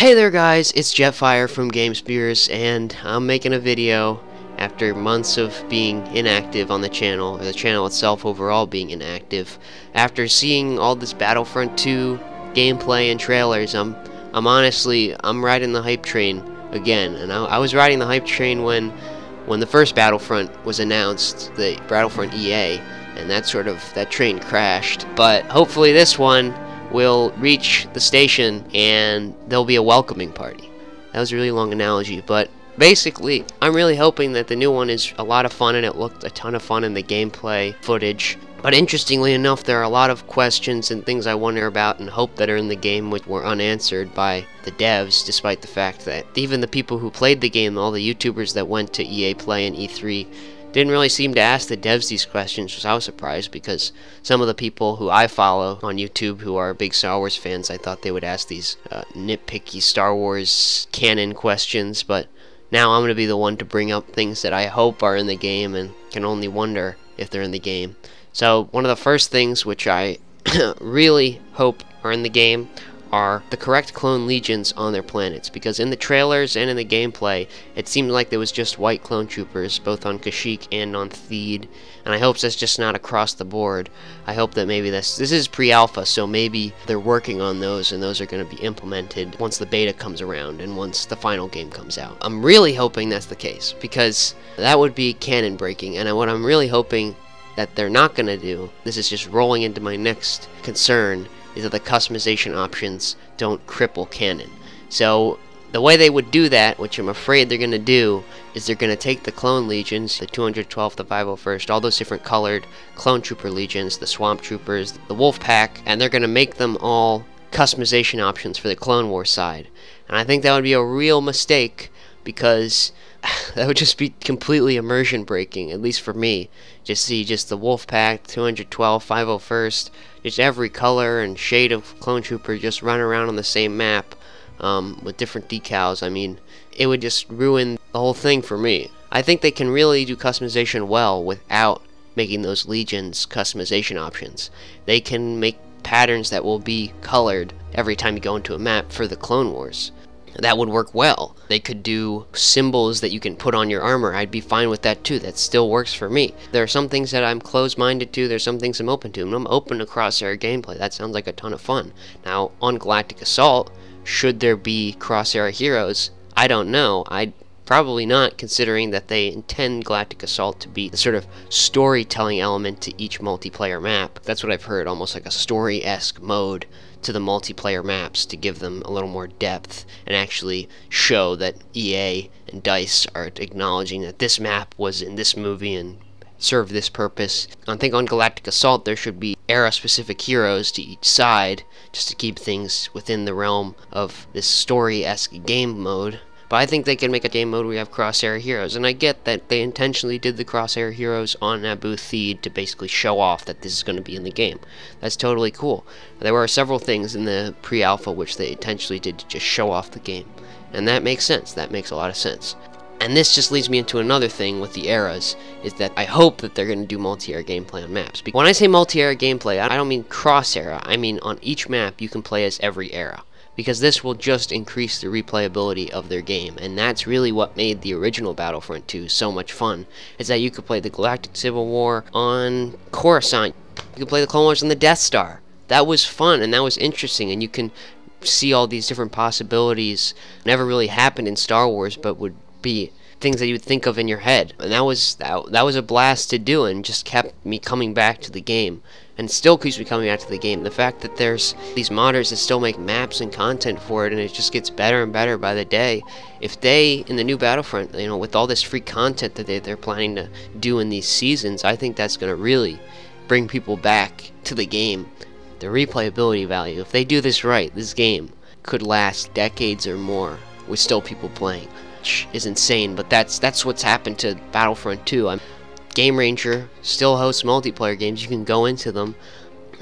Hey there guys, it's Jetfire from GameSpears, and I'm making a video after months of being inactive on the channel, or the channel itself overall being inactive. After seeing all this Battlefront II gameplay and trailers, I'm riding the hype train again. And I was riding the hype train when the first Battlefront was announced, the Battlefront EA, and that train crashed. But hopefully this one will reach the station and there'll be a welcoming party. That was a really long analogy, but basically I'm really hoping that the new one is a lot of fun, and it looked a ton of fun in the gameplay footage. But interestingly enough, there are a lot of questions and things I wonder about and hope that are in the game which were unanswered by the devs, despite the fact that even the people who played the game, all the YouTubers that went to EA Play and E3, didn't really seem to ask the devs these questions, which I was surprised, because some of the people who I follow on YouTube who are big Star Wars fans, I thought they would ask these nitpicky Star Wars canon questions, but now I'm going to be the one to bring up things that I hope are in the game and can only wonder if they're in the game. So one of the first things which I really hope are in the game are the correct clone legions on their planets, because in the trailers and in the gameplay it seemed like there was just white clone troopers both on Kashyyyk and on Theed, and I hope that's just not across the board. I hope that maybe this is pre-alpha, so maybe they're working on those and those are going to be implemented once the beta comes around and once the final game comes out. I'm really hoping that's the case, because that would be canon breaking, and what I'm really hoping that they're not going to do, this is just rolling into my next concern, is that the customization options don't cripple canon. So the way they would do that, which I'm afraid they're going to do, is they're going to take the clone legions, the 212th, the 501st, all those different colored clone trooper legions, the swamp troopers, the wolf pack, and they're going to make them all customization options for the Clone War side. And I think that would be a real mistake, because that would just be completely immersion breaking, at least for me. Just see the wolf pack, 212, 501st, just every color and shade of clone trooper just run around on the same map with different decals. I mean, it would just ruin the whole thing for me. I think they can really do customization well without making those legions customization options. They can make patterns that will be colored every time you go into a map for the Clone Wars. That would work well. They could do symbols that you can put on your armor. I'd be fine with that too. That still works for me. There are some things that I'm closed-minded to. There's some things I'm open to. And I'm open to crosshair gameplay. That sounds like a ton of fun. Now, on Galactic Assault, should there be crosshair heroes? I don't know. I'd probably not, considering that they intend Galactic Assault to be the sort of storytelling element to each multiplayer map. That's what I've heard, almost like a story-esque mode to the multiplayer maps, to give them a little more depth and actually show that EA and DICE are acknowledging that this map was in this movie and served this purpose. I think on Galactic Assault there should be era-specific heroes to each side, just to keep things within the realm of this story-esque game mode. But I think they can make a game mode where you have crosshair heroes, and I get that they intentionally did the crosshair heroes on Naboo Theed to basically show off that this is going to be in the game. That's totally cool. There were several things in the pre-alpha which they intentionally did to just show off the game, and that makes sense. That makes a lot of sense. And this just leads me into another thing with the eras, is that I hope that they're going to do multi-era gameplay on maps. When I say multi-era gameplay, I don't mean cross-era. I mean on each map you can play as every era, because this will just increase the replayability of their game, and that's really what made the original Battlefront 2 so much fun, is that you could play the Galactic Civil War on Coruscant, you could play the Clone Wars on the Death Star. That was fun, and that was interesting, and you can see all these different possibilities never really happened in Star Wars, but would be things that you would think of in your head, and that was a blast to do, and just kept me coming back to the game. And still keeps me coming back to the game. The fact that there's these modders that still make maps and content for it, and it just gets better and better by the day. If they, in the new Battlefront, you know, with all this free content that they're planning to do in these seasons, I think that's going to really bring people back to the game. The replayability value, if they do this right, this game could last decades or more with still people playing, which is insane. But that's what's happened to Battlefront 2. Game Ranger still hosts multiplayer games. You can go into them.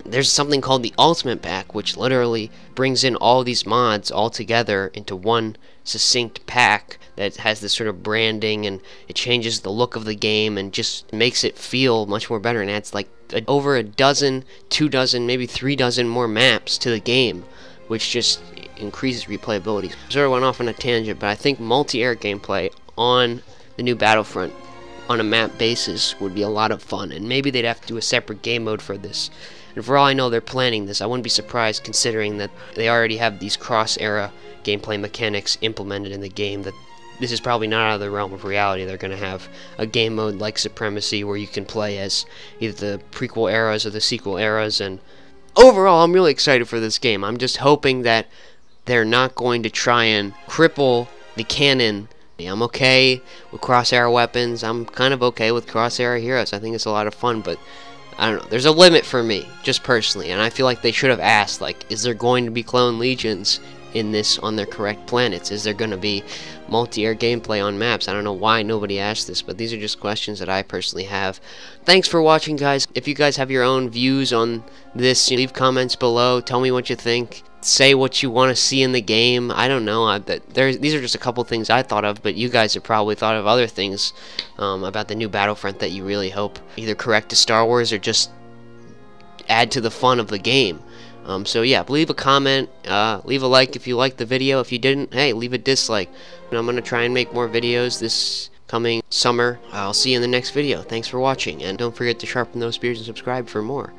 There's something called the Ultimate Pack, which literally brings in all these mods all together into one succinct pack that has this sort of branding, and it changes the look of the game and just makes it feel much more better, and adds like over a dozen, 2 dozen, maybe 3 dozen more maps to the game, which just increases replayability. Sort of went off on a tangent, but I think multi-air gameplay on the new Battlefront on a map basis would be a lot of fun, and maybe they'd have to do a separate game mode for this. And for all I know, they're planning this. I wouldn't be surprised, considering that they already have these cross-era gameplay mechanics implemented in the game, that this is probably not out of the realm of reality. They're going to have a game mode like Supremacy where you can play as either the prequel eras or the sequel eras, and overall, I'm really excited for this game. I'm just hoping that they're not going to try and cripple the canon. I'm okay with crosshair weapons. I'm kind of okay with crosshair heroes. I think it's a lot of fun, but I don't know. There's a limit for me, just personally, and I feel like they should have asked, like, is there going to be clone legions in this on their correct planets? Is there going to be multi-air gameplay on maps? I don't know why nobody asked this, but these are just questions that I personally have. Thanks for watching, guys. If you guys have your own views on this, leave comments below. Tell me what you think. Say what you want to see in the game. I don't know. These are just a couple things I thought of, but you guys have probably thought of other things about the new Battlefront that you really hope either correct to Star Wars or just add to the fun of the game. So yeah, leave a comment, leave a like if you liked the video. If you didn't, hey, leave a dislike. And I'm going to try and make more videos this coming summer. I'll see you in the next video. Thanks for watching, and don't forget to sharpen those spears and subscribe for more.